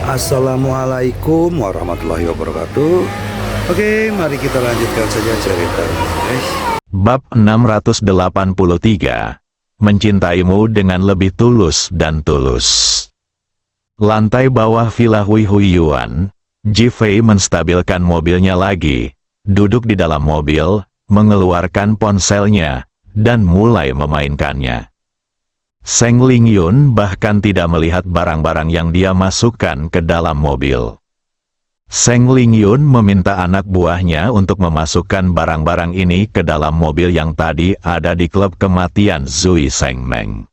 Assalamualaikum warahmatullahi wabarakatuh. Oke, mari kita lanjutkan saja ceritanya, guys. Bab 683. Mencintaimu dengan lebih tulus dan tulus. Lantai bawah Villa Hui Hui Yuan, Ji Fei menstabilkan mobilnya lagi, duduk di dalam mobil, mengeluarkan ponselnya, dan mulai memainkannya. Seng Lingyun bahkan tidak melihat barang-barang yang dia masukkan ke dalam mobil. Seng Lingyun meminta anak buahnya untuk memasukkan barang-barang ini ke dalam mobil yang tadi ada di klub kematian Zui Sengmeng.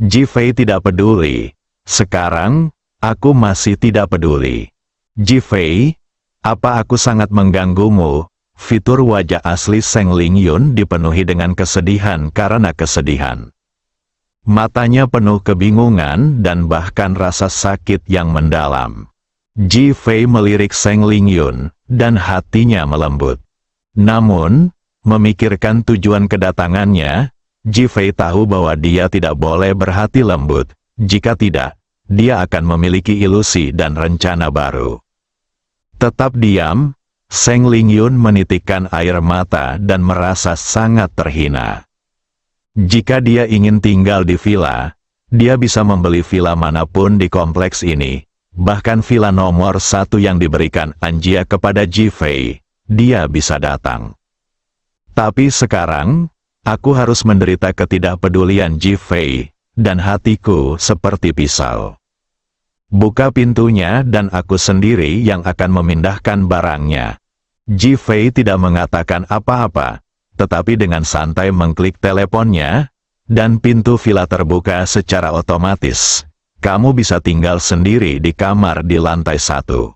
Ji Fei tidak peduli. Sekarang, aku masih tidak peduli. Ji Fei, apa aku sangat mengganggumu? Fitur wajah asli Seng Lingyun dipenuhi dengan kesedihan karena kesedihan. Matanya penuh kebingungan dan bahkan rasa sakit yang mendalam. Ji Fei melirik Seng Lingyun, dan hatinya melembut. Namun, memikirkan tujuan kedatangannya, Ji Fei tahu bahwa dia tidak boleh berhati lembut. Jika tidak, dia akan memiliki ilusi dan rencana baru. Tetap diam, Seng Lingyun menitikkan air mata dan merasa sangat terhina. Jika dia ingin tinggal di villa, dia bisa membeli villa manapun di kompleks ini, bahkan villa nomor 1 yang diberikan Anjia kepada Ji Fei, dia bisa datang. Tapi sekarang, aku harus menderita ketidakpedulian Ji Fei, dan hatiku seperti pisau. Buka pintunya dan aku sendiri yang akan memindahkan barangnya. Ji Fei tidak mengatakan apa-apa, tetapi dengan santai mengklik teleponnya, dan pintu villa terbuka secara otomatis. Kamu bisa tinggal sendiri di kamar di lantai 1.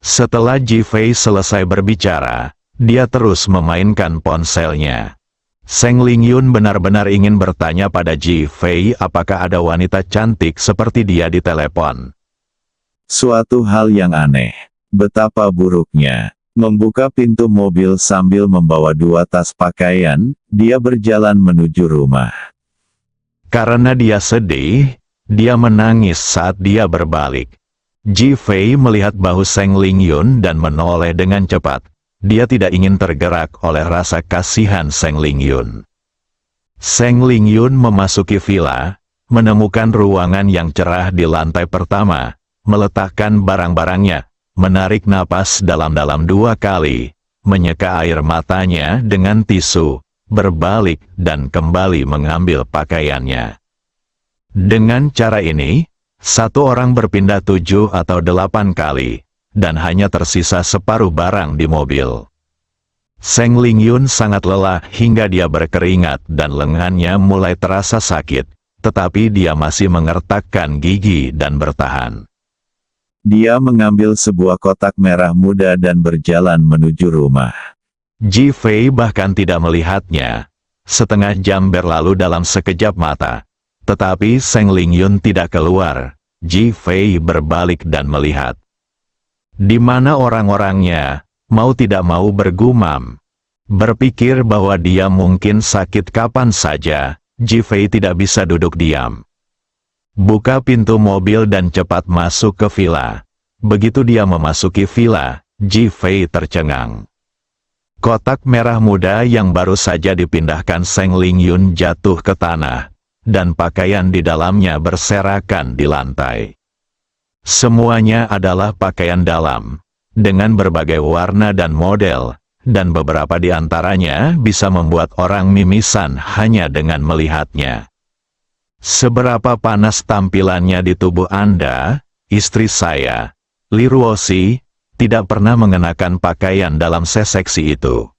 Setelah Ji Fei selesai berbicara, dia terus memainkan ponselnya. Seng Lingyun benar-benar ingin bertanya pada Ji Fei apakah ada wanita cantik seperti dia di telepon. Suatu hal yang aneh. Betapa buruknya. Membuka pintu mobil sambil membawa 2 tas pakaian, dia berjalan menuju rumah. Karena dia sedih, dia menangis saat dia berbalik. Ji Fei melihat bahu Seng Lingyun dan menoleh dengan cepat. Dia tidak ingin tergerak oleh rasa kasihan Seng Lingyun. Seng Lingyun memasuki villa, menemukan ruangan yang cerah di lantai pertama, meletakkan barang-barangnya, menarik napas dalam-dalam 2 kali, menyeka air matanya dengan tisu, berbalik dan kembali mengambil pakaiannya. Dengan cara ini, 1 orang berpindah 7 atau 8 kali, dan hanya tersisa separuh barang di mobil. Seng Lingyun sangat lelah hingga dia berkeringat dan lengannya mulai terasa sakit, tetapi dia masih mengertakkan gigi dan bertahan. Dia mengambil sebuah kotak merah muda dan berjalan menuju rumah. Ji Fei bahkan tidak melihatnya. Setengah jam berlalu dalam sekejap mata. Tetapi Seng Lingyun tidak keluar. Ji Fei berbalik dan melihat. Di mana orang-orangnya, mau tidak mau bergumam. Berpikir bahwa dia mungkin sakit kapan saja, Ji Fei tidak bisa duduk diam. Buka pintu mobil dan cepat masuk ke villa. Begitu dia memasuki villa, Ji Fei tercengang. Kotak merah muda yang baru saja dipindahkan Seng Lingyun jatuh ke tanah, dan pakaian di dalamnya berserakan di lantai. Semuanya adalah pakaian dalam, dengan berbagai warna dan model, dan beberapa di antaranya bisa membuat orang mimisan hanya dengan melihatnya. Seberapa panas tampilannya di tubuh Anda, istri saya, Li Ruoxi, tidak pernah mengenakan pakaian dalam seseksi itu.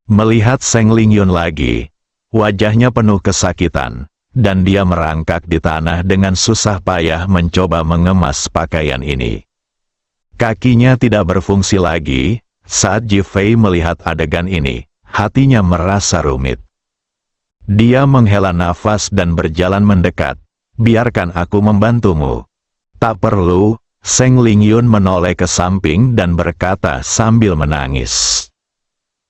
Melihat Seng Lingyun lagi, wajahnya penuh kesakitan, dan dia merangkak di tanah dengan susah payah mencoba mengemas pakaian ini. Kakinya tidak berfungsi lagi, saat Ji Fei melihat adegan ini, hatinya merasa rumit. Dia menghela nafas dan berjalan mendekat. Biarkan aku membantumu. Tak perlu, Seng Lingyun menoleh ke samping dan berkata sambil menangis.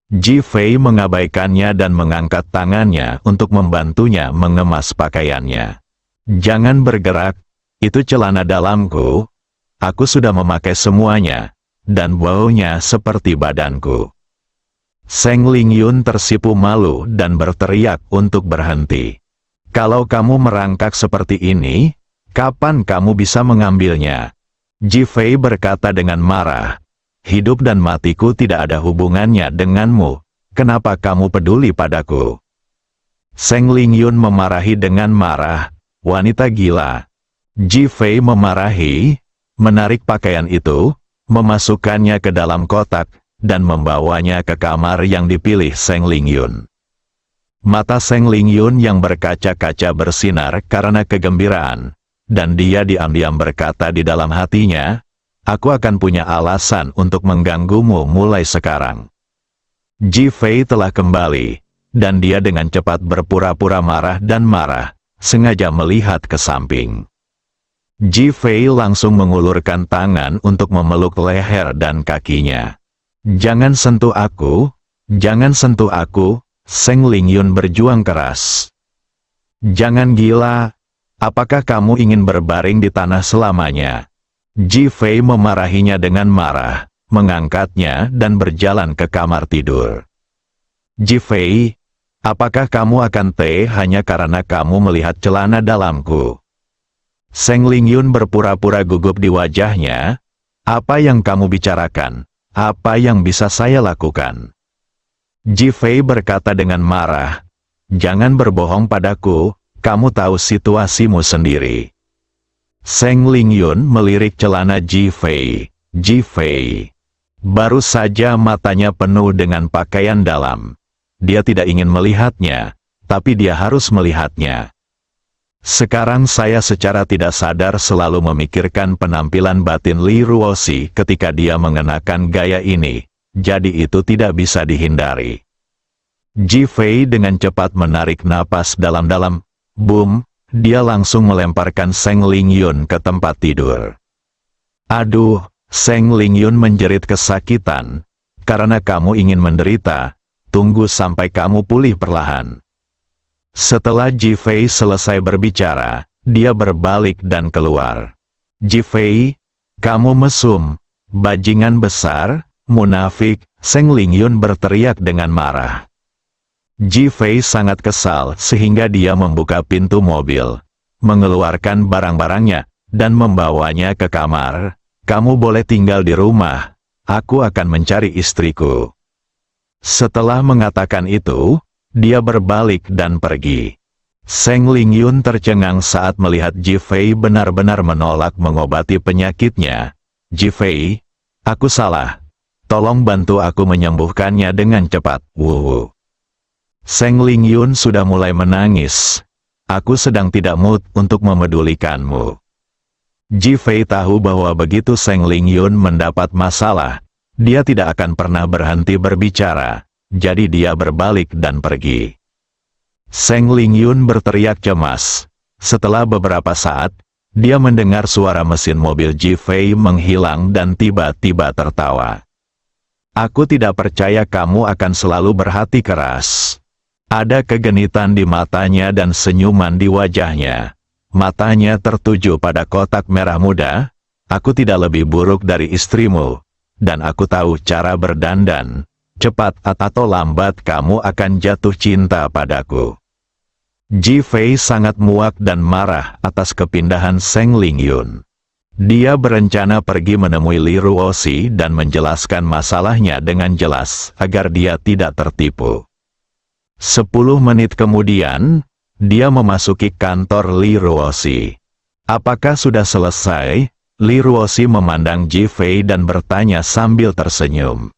Ji Fei mengabaikannya dan mengangkat tangannya untuk membantunya mengemas pakaiannya. Jangan bergerak, itu celana dalamku, Aku sudah memakai semuanya, dan baunya seperti badanku. Seng Lingyun tersipu malu dan berteriak untuk berhenti. Kalau kamu merangkak seperti ini, kapan kamu bisa mengambilnya? Ji Fei berkata dengan marah. Hidup dan matiku tidak ada hubungannya denganmu. Kenapa kamu peduli padaku? Seng Lingyun memarahi dengan marah. Wanita gila. Ji Fei memarahi, menarik pakaian itu, memasukkannya ke dalam kotak, dan membawanya ke kamar yang dipilih Seng Lingyun. Mata Seng Lingyun yang berkaca-kaca bersinar karena kegembiraan, dan dia diam-diam berkata di dalam hatinya, aku akan punya alasan untuk mengganggumu mulai sekarang. Ji Fei telah kembali, dan dia dengan cepat berpura-pura marah dan marah, sengaja melihat ke samping. Ji Fei langsung mengulurkan tangan untuk memeluk leher dan kakinya. Jangan sentuh aku, jangan sentuh aku, Seng Lingyun berjuang keras. Jangan gila, apakah kamu ingin berbaring di tanah selamanya? Ji Fei memarahinya dengan marah, mengangkatnya dan berjalan ke kamar tidur. Ji Fei, apakah kamu akan teh hanya karena kamu melihat celana dalamku? Seng Lingyun berpura-pura gugup di wajahnya. Apa yang kamu bicarakan? Apa yang bisa saya lakukan? Ji Fei berkata dengan marah. Jangan berbohong padaku, kamu tahu situasimu sendiri. Seng Lingyun melirik celana Ji Fei. Ji Fei. Baru saja matanya penuh dengan pakaian dalam. Dia tidak ingin melihatnya, tapi dia harus melihatnya. Sekarang saya secara tidak sadar selalu memikirkan penampilan batin Li Ruoxi ketika dia mengenakan gaya ini, jadi itu tidak bisa dihindari. Ji Fei dengan cepat menarik napas dalam-dalam. Boom, dia langsung melemparkan Seng Lingyun ke tempat tidur. Aduh, Seng Lingyun menjerit kesakitan. Karena kamu ingin menderita, tunggu sampai kamu pulih perlahan. Setelah Ji Fei selesai berbicara, dia berbalik dan keluar. Ji Fei, kamu mesum, bajingan besar, munafik, Seng Lingyun berteriak dengan marah. Ji Fei sangat kesal sehingga dia membuka pintu mobil, mengeluarkan barang-barangnya, dan membawanya ke kamar. Kamu boleh tinggal di rumah, aku akan mencari istriku. Setelah mengatakan itu, dia berbalik dan pergi. Seng Lingyun tercengang saat melihat Ji Fei benar-benar menolak mengobati penyakitnya. Ji Fei, aku salah. Tolong bantu aku menyembuhkannya dengan cepat. Wuhu. Seng Lingyun sudah mulai menangis. Aku sedang tidak mood untuk memedulikanmu. Ji Fei tahu bahwa begitu Seng Lingyun mendapat masalah, dia tidak akan pernah berhenti berbicara. Jadi dia berbalik dan pergi. Seng Lingyun berteriak cemas. Setelah beberapa saat, dia mendengar suara mesin mobil Ji Fei menghilang dan tiba-tiba tertawa. Aku tidak percaya kamu akan selalu berhati keras. Ada kegenitan di matanya dan senyuman di wajahnya. Matanya tertuju pada kotak merah muda. Aku tidak lebih buruk dari istrimu. Dan aku tahu cara berdandan. Cepat atau lambat kamu akan jatuh cinta padaku. Ji Fei sangat muak dan marah atas kepindahan Seng Lingyun. Dia berencana pergi menemui Li Ruoxi dan menjelaskan masalahnya dengan jelas agar dia tidak tertipu. 10 menit kemudian, dia memasuki kantor Li Ruoxi. Apakah sudah selesai? Li Ruoxi memandang Ji Fei dan bertanya sambil tersenyum.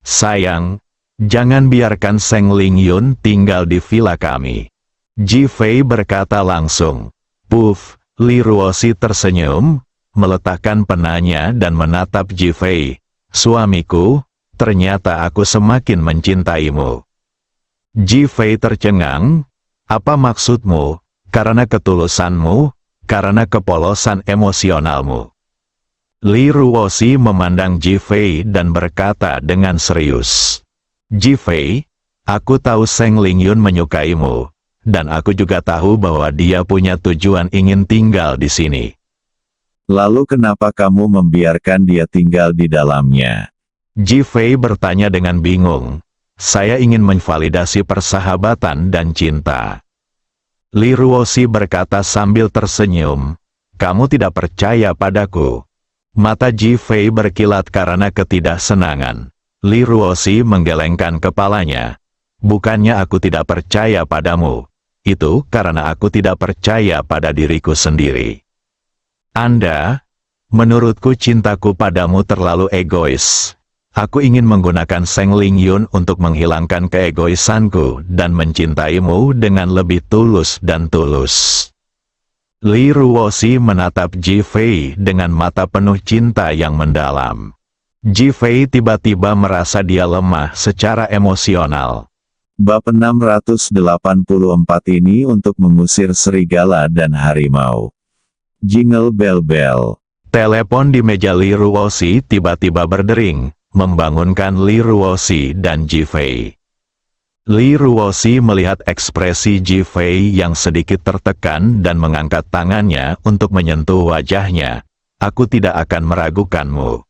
Sayang, jangan biarkan Seng Lingyun tinggal di villa kami. Ji Fei berkata langsung. Puff, Li Ruoxi tersenyum, meletakkan penanya dan menatap Ji Fei. Suamiku, ternyata aku semakin mencintaimu. Ji Fei tercengang. Apa maksudmu? Karena ketulusanmu, karena kepolosan emosionalmu. Li Ruoxi memandang Ji Fei dan berkata dengan serius. Ji Fei, aku tahu Seng Lingyun menyukaimu, dan aku juga tahu bahwa dia punya tujuan ingin tinggal di sini. Lalu kenapa kamu membiarkan dia tinggal di dalamnya? Ji Fei bertanya dengan bingung. Saya ingin menvalidasi persahabatan dan cinta. Li Ruoxi berkata sambil tersenyum. Kamu tidak percaya padaku. Mata Ji Fei berkilat karena ketidaksenangan. Li Ruoxi menggelengkan kepalanya. Bukannya aku tidak percaya padamu. Itu karena aku tidak percaya pada diriku sendiri. Menurutku cintaku padamu terlalu egois. Aku ingin menggunakan Seng Ling Yun untuk menghilangkan keegoisanku dan mencintaimu dengan lebih tulus dan tulus. Li Ruoxi menatap Ji Fei dengan mata penuh cinta yang mendalam. Ji Fei tiba-tiba merasa dia lemah secara emosional. Bab 684 ini untuk mengusir serigala dan harimau. Jingle bell-bell. Telepon di meja Li Ruoxi tiba-tiba berdering, membangunkan Li Ruoxi dan Ji Fei. Li Ruoxi melihat ekspresi Ji Fei yang sedikit tertekan dan mengangkat tangannya untuk menyentuh wajahnya. Aku tidak akan meragukanmu.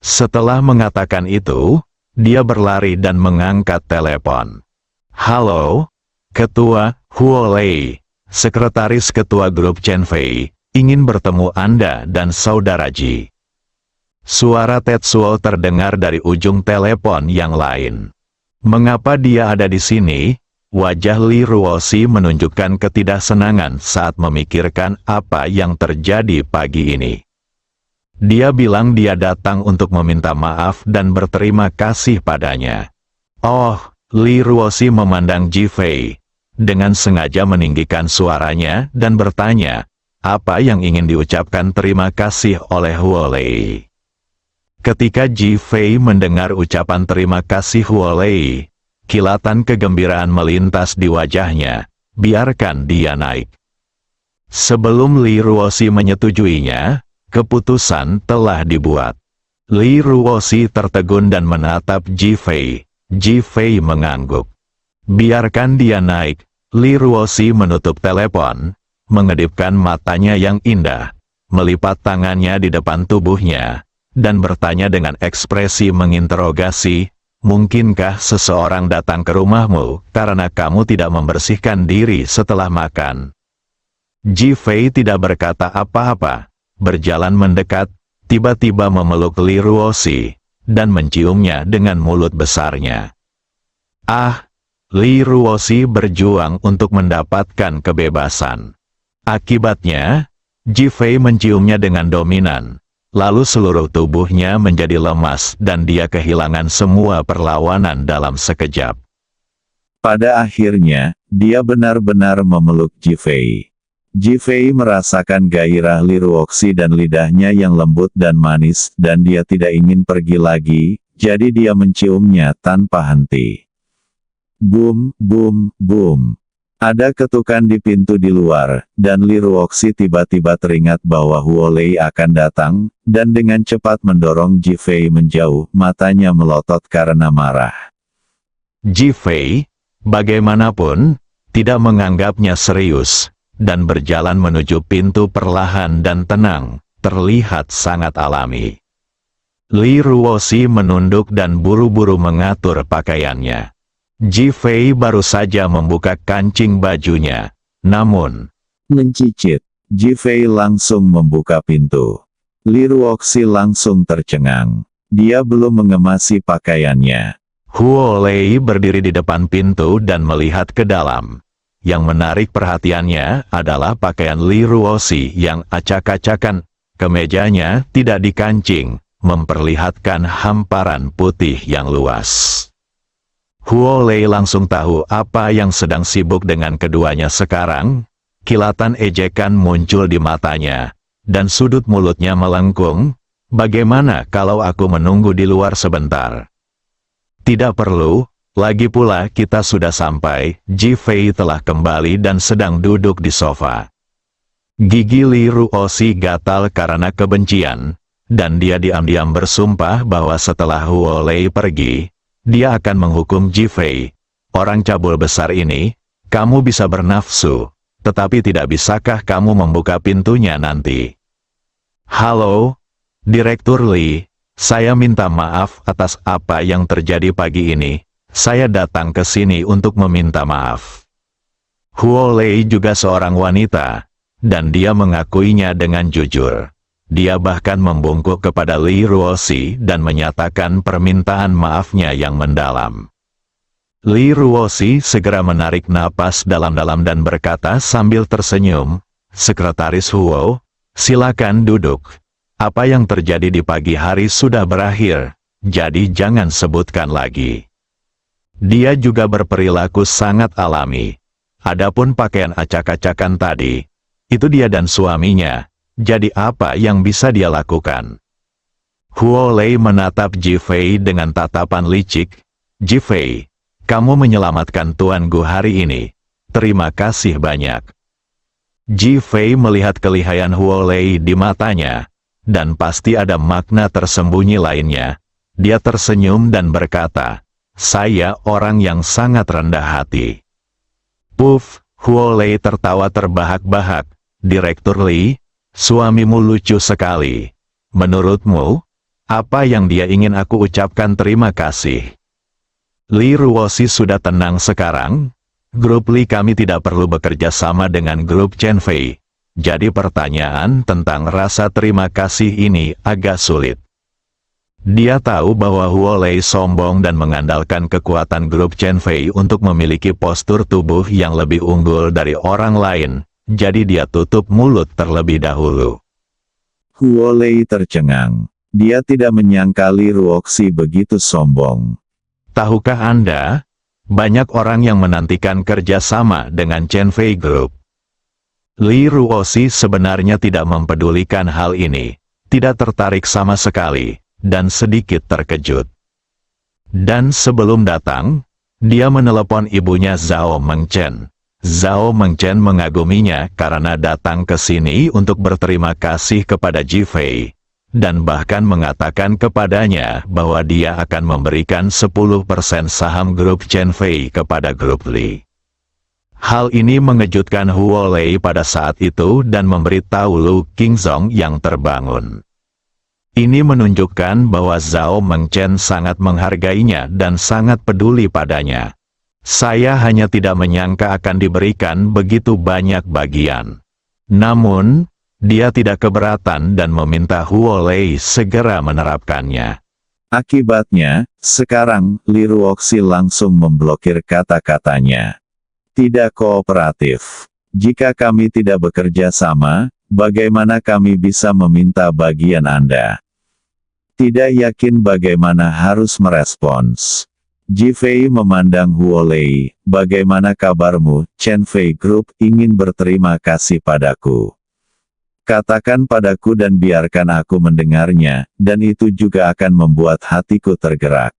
Setelah mengatakan itu, dia berlari dan mengangkat telepon. Halo, Ketua Huo Lei, Sekretaris Ketua Grup Chen Fei, ingin bertemu Anda dan Saudara Ji. Suara Tetsuo terdengar dari ujung telepon yang lain. Mengapa dia ada di sini? Wajah Li Ruoxi menunjukkan ketidaksenangan saat memikirkan apa yang terjadi pagi ini. Dia bilang dia datang untuk meminta maaf dan berterima kasih padanya. Oh, Li Ruoxi memandang Ji Fei, dengan sengaja meninggikan suaranya dan bertanya, apa yang ingin diucapkan terima kasih oleh Huo Lei? Ketika Ji Fei mendengar ucapan terima kasih Huo Lei, kilatan kegembiraan melintas di wajahnya. Biarkan dia naik. Sebelum Li Ruoxi menyetujuinya, keputusan telah dibuat. Li Ruoxi tertegun dan menatap Ji Fei. Ji Fei mengangguk. Biarkan dia naik. Li Ruoxi menutup telepon, mengedipkan matanya yang indah, melipat tangannya di depan tubuhnya, dan bertanya dengan ekspresi menginterogasi, mungkinkah seseorang datang ke rumahmu karena kamu tidak membersihkan diri setelah makan? Ji Fei tidak berkata apa-apa, berjalan mendekat, tiba-tiba memeluk Li Ruoxi, dan menciumnya dengan mulut besarnya. Li Ruoxi berjuang untuk mendapatkan kebebasan. Akibatnya, Ji Fei menciumnya dengan dominan. Lalu seluruh tubuhnya menjadi lemas dan dia kehilangan semua perlawanan dalam sekejap. Pada akhirnya, dia benar-benar memeluk Ji Fei. Ji Fei merasakan gairah Li Ruoxi dan lidahnya yang lembut dan manis dan dia tidak ingin pergi lagi, jadi dia menciumnya tanpa henti. Boom, boom, boom. Ada ketukan di pintu di luar, dan Li Ruoxi tiba-tiba teringat bahwa Huo Lei akan datang, dan dengan cepat mendorong Ji Fei menjauh, matanya melotot karena marah. Ji Fei, bagaimanapun, tidak menganggapnya serius, dan berjalan menuju pintu perlahan dan tenang, terlihat sangat alami. Li Ruoxi menunduk dan buru-buru mengatur pakaiannya. Ji Fei baru saja membuka kancing bajunya, namun, mencicit, Ji Fei langsung membuka pintu. Li Ruoxi langsung tercengang. Dia belum mengemasi pakaiannya. Huo Lei berdiri di depan pintu dan melihat ke dalam. Yang menarik perhatiannya adalah pakaian Li Ruoxi yang acak-acakan. Kemejanya tidak dikancing, memperlihatkan hamparan putih yang luas. Huo Lei langsung tahu apa yang sedang sibuk dengan keduanya sekarang. Kilatan ejekan muncul di matanya, dan sudut mulutnya melengkung. Bagaimana kalau aku menunggu di luar sebentar? Tidak perlu, lagi pula kita sudah sampai. Ji Fei telah kembali dan sedang duduk di sofa. Gigi Li Ruoxi gatal karena kebencian, dan dia diam-diam bersumpah bahwa setelah Huo Lei pergi, dia akan menghukum Ji Fei. Orang cabul besar ini, kamu bisa bernafsu, tetapi tidak bisakah kamu membuka pintunya nanti? Halo, Direktur Lee. Saya minta maaf atas apa yang terjadi pagi ini. Saya datang ke sini untuk meminta maaf. Huo Lei juga seorang wanita, dan dia mengakuinya dengan jujur. Dia bahkan membungkuk kepada Li Ruoxi dan menyatakan permintaan maafnya yang mendalam. Li Ruoxi segera menarik napas dalam-dalam dan berkata sambil tersenyum, "Sekretaris Huo, silakan duduk. Apa yang terjadi di pagi hari sudah berakhir, jadi jangan sebutkan lagi." Dia juga berperilaku sangat alami. Adapun pakaian acak-acakan tadi, itu dia dan suaminya. Jadi apa yang bisa dia lakukan? Huo Lei menatap Ji Fei dengan tatapan licik. "Ji Fei, kamu menyelamatkan Tuan Gu hari ini. Terima kasih banyak." Ji Fei melihat kelihayan Huo Lei di matanya, dan pasti ada makna tersembunyi lainnya. Dia tersenyum dan berkata, "Saya orang yang sangat rendah hati." Puff, Huo Lei tertawa terbahak-bahak. "Direktur Lee, suamimu lucu sekali. Menurutmu, apa yang dia ingin aku ucapkan terima kasih?" Li Ruoxi sudah tenang sekarang. Grup Li kami tidak perlu bekerja sama dengan grup Chen Fei. Jadi pertanyaan tentang rasa terima kasih ini agak sulit. Dia tahu bahwa Huo Lei sombong dan mengandalkan kekuatan grup Chen Fei untuk memiliki postur tubuh yang lebih unggul dari orang lain. Jadi dia tutup mulut terlebih dahulu. Huo Lei tercengang. Dia tidak menyangka Li Ruoxi begitu sombong. Tahukah Anda, banyak orang yang menantikan kerjasama dengan Chen Fei Group. Li Ruoxi sebenarnya tidak mempedulikan hal ini, tidak tertarik sama sekali, dan sedikit terkejut. Dan sebelum datang, dia menelepon ibunya Zhao Mengchen. Zhao Mengchen mengaguminya karena datang ke sini untuk berterima kasih kepada Ji Fei, dan bahkan mengatakan kepadanya bahwa dia akan memberikan 10% saham grup Chen Fei kepada grup Li. Hal ini mengejutkan Huo Lei pada saat itu dan memberitahu Lu Qingzong yang terbangun. Ini menunjukkan bahwa Zhao Mengchen sangat menghargainya dan sangat peduli padanya. Saya hanya tidak menyangka akan diberikan begitu banyak bagian. Namun, dia tidak keberatan dan meminta Huo Lei segera menerapkannya. Akibatnya, sekarang Li Ruoxi langsung memblokir kata-katanya. Tidak kooperatif. Jika kami tidak bekerja sama, bagaimana kami bisa meminta bagian Anda? Tidak yakin bagaimana harus merespons. Ji Fei memandang Huo Lei, "Bagaimana kabarmu, Chen Fei Group ingin berterima kasih padaku. Katakan padaku dan biarkan aku mendengarnya, dan itu juga akan membuat hatiku tergerak."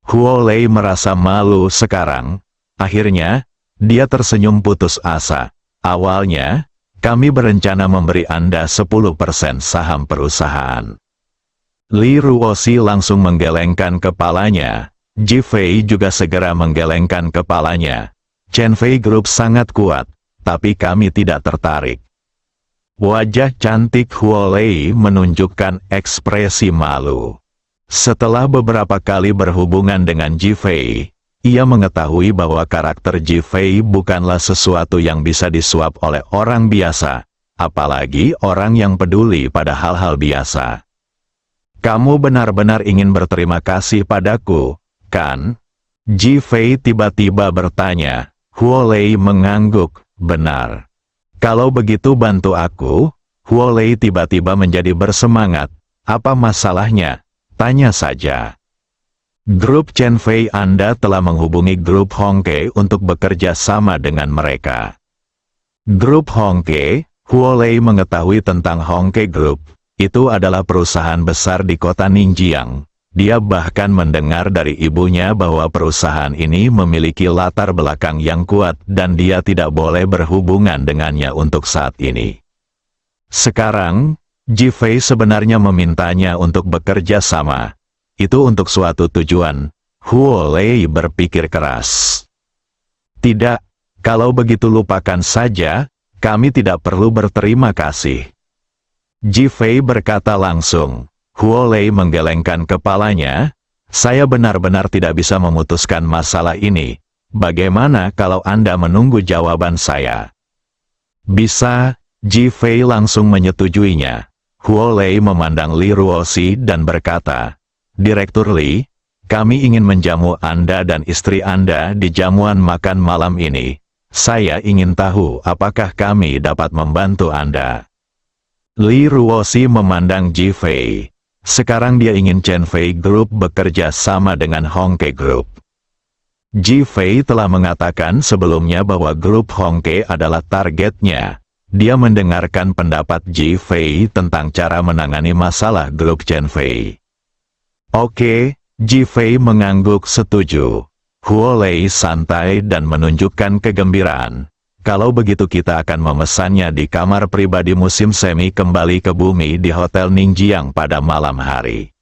Huo Lei merasa malu sekarang. Akhirnya, dia tersenyum putus asa. "Awalnya, kami berencana memberi Anda 10% saham perusahaan." Li Ruoxi langsung menggelengkan kepalanya. Ji Fei juga segera menggelengkan kepalanya. "Chen Fei Group sangat kuat, tapi kami tidak tertarik." Wajah cantik Huo Lei menunjukkan ekspresi malu. Setelah beberapa kali berhubungan dengan Ji Fei, ia mengetahui bahwa karakter Ji Fei bukanlah sesuatu yang bisa disuap oleh orang biasa, apalagi orang yang peduli pada hal-hal biasa. "Kamu benar-benar ingin berterima kasih padaku, kan?" Ji Fei tiba-tiba bertanya. Huo Lei mengangguk, "Benar. Kalau begitu bantu aku." Huo Lei tiba-tiba menjadi bersemangat. "Apa masalahnya? Tanya saja." Grup Chen Fei Anda telah menghubungi grup Hongke untuk bekerja sama dengan mereka. Grup Hongke, Huo Lei mengetahui tentang Hongke Group. Itu adalah perusahaan besar di kota Ningjiang. Dia bahkan mendengar dari ibunya bahwa perusahaan ini memiliki latar belakang yang kuat dan dia tidak boleh berhubungan dengannya untuk saat ini. Sekarang, Ji Fei sebenarnya memintanya untuk bekerja sama. Itu untuk suatu tujuan. Huo Lei berpikir keras. "Tidak, kalau begitu lupakan saja, kami tidak perlu berterima kasih." Jifei berkata langsung. Huo Lei menggelengkan kepalanya. Saya benar-benar tidak bisa memutuskan masalah ini. Bagaimana kalau Anda menunggu jawaban saya? Bisa, Jifei langsung menyetujuinya. Huo Lei memandang Li Ruoxi dan berkata, Direktur Li, kami ingin menjamu Anda dan istri Anda di jamuan makan malam ini. Saya ingin tahu apakah kami dapat membantu Anda. Li Ruoxi memandang Jifei. Sekarang dia ingin Chen Fei Group bekerja sama dengan Hongke Group. Jifei telah mengatakan sebelumnya bahwa grup Hongke adalah targetnya. Dia mendengarkan pendapat Jifei tentang cara menangani masalah grup Chen Fei. Oke, Jifei mengangguk setuju. Huo Lei santai dan menunjukkan kegembiraan. Kalau begitu kita akan memesannya di kamar pribadi musim semi kembali ke bumi di Hotel Ningjiang pada malam hari.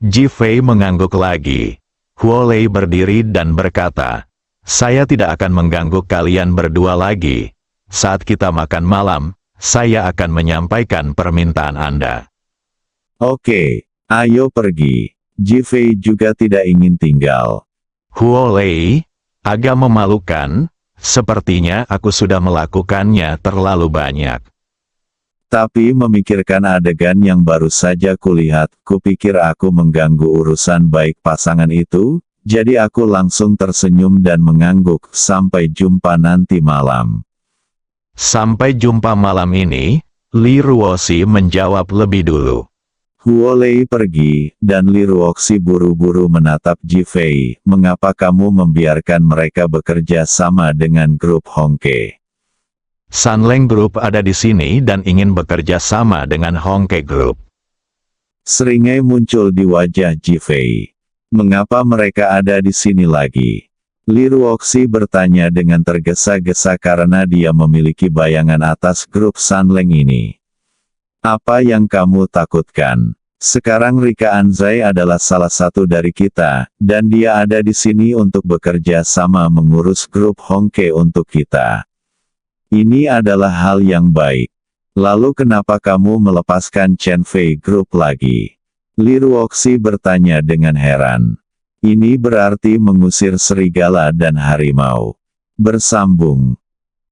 Jifei mengangguk lagi. Huo Lei berdiri dan berkata, saya tidak akan mengganggu kalian berdua lagi. Saat kita makan malam, saya akan menyampaikan permintaan Anda. Oke, ayo pergi. Jifei juga tidak ingin tinggal. Huo Lei, agak memalukan. Sepertinya aku sudah melakukannya terlalu banyak. Tapi memikirkan adegan yang baru saja kulihat, kupikir aku mengganggu urusan baik pasangan itu, jadi aku langsung tersenyum dan mengangguk. Sampai jumpa nanti malam. Sampai jumpa malam ini, Li Ruoxi menjawab lebih dulu. Huo Lei pergi, dan Li Ruoxi buru-buru menatap Jifei. Mengapa kamu membiarkan mereka bekerja sama dengan grup Hongke? Sanleng Group ada di sini dan ingin bekerja sama dengan Hongke Group. Seringai muncul di wajah Jifei. Mengapa mereka ada di sini lagi? Li Ruoxi bertanya dengan tergesa-gesa karena dia memiliki bayangan atas grup Sanleng ini. Apa yang kamu takutkan? Sekarang Rika Anzai adalah salah satu dari kita, dan dia ada di sini untuk bekerja sama mengurus grup Hongke untuk kita. Ini adalah hal yang baik. Lalu kenapa kamu melepaskan Chen Fei Group lagi? Li Ruoxi bertanya dengan heran. Ini berarti mengusir serigala dan harimau. Bersambung.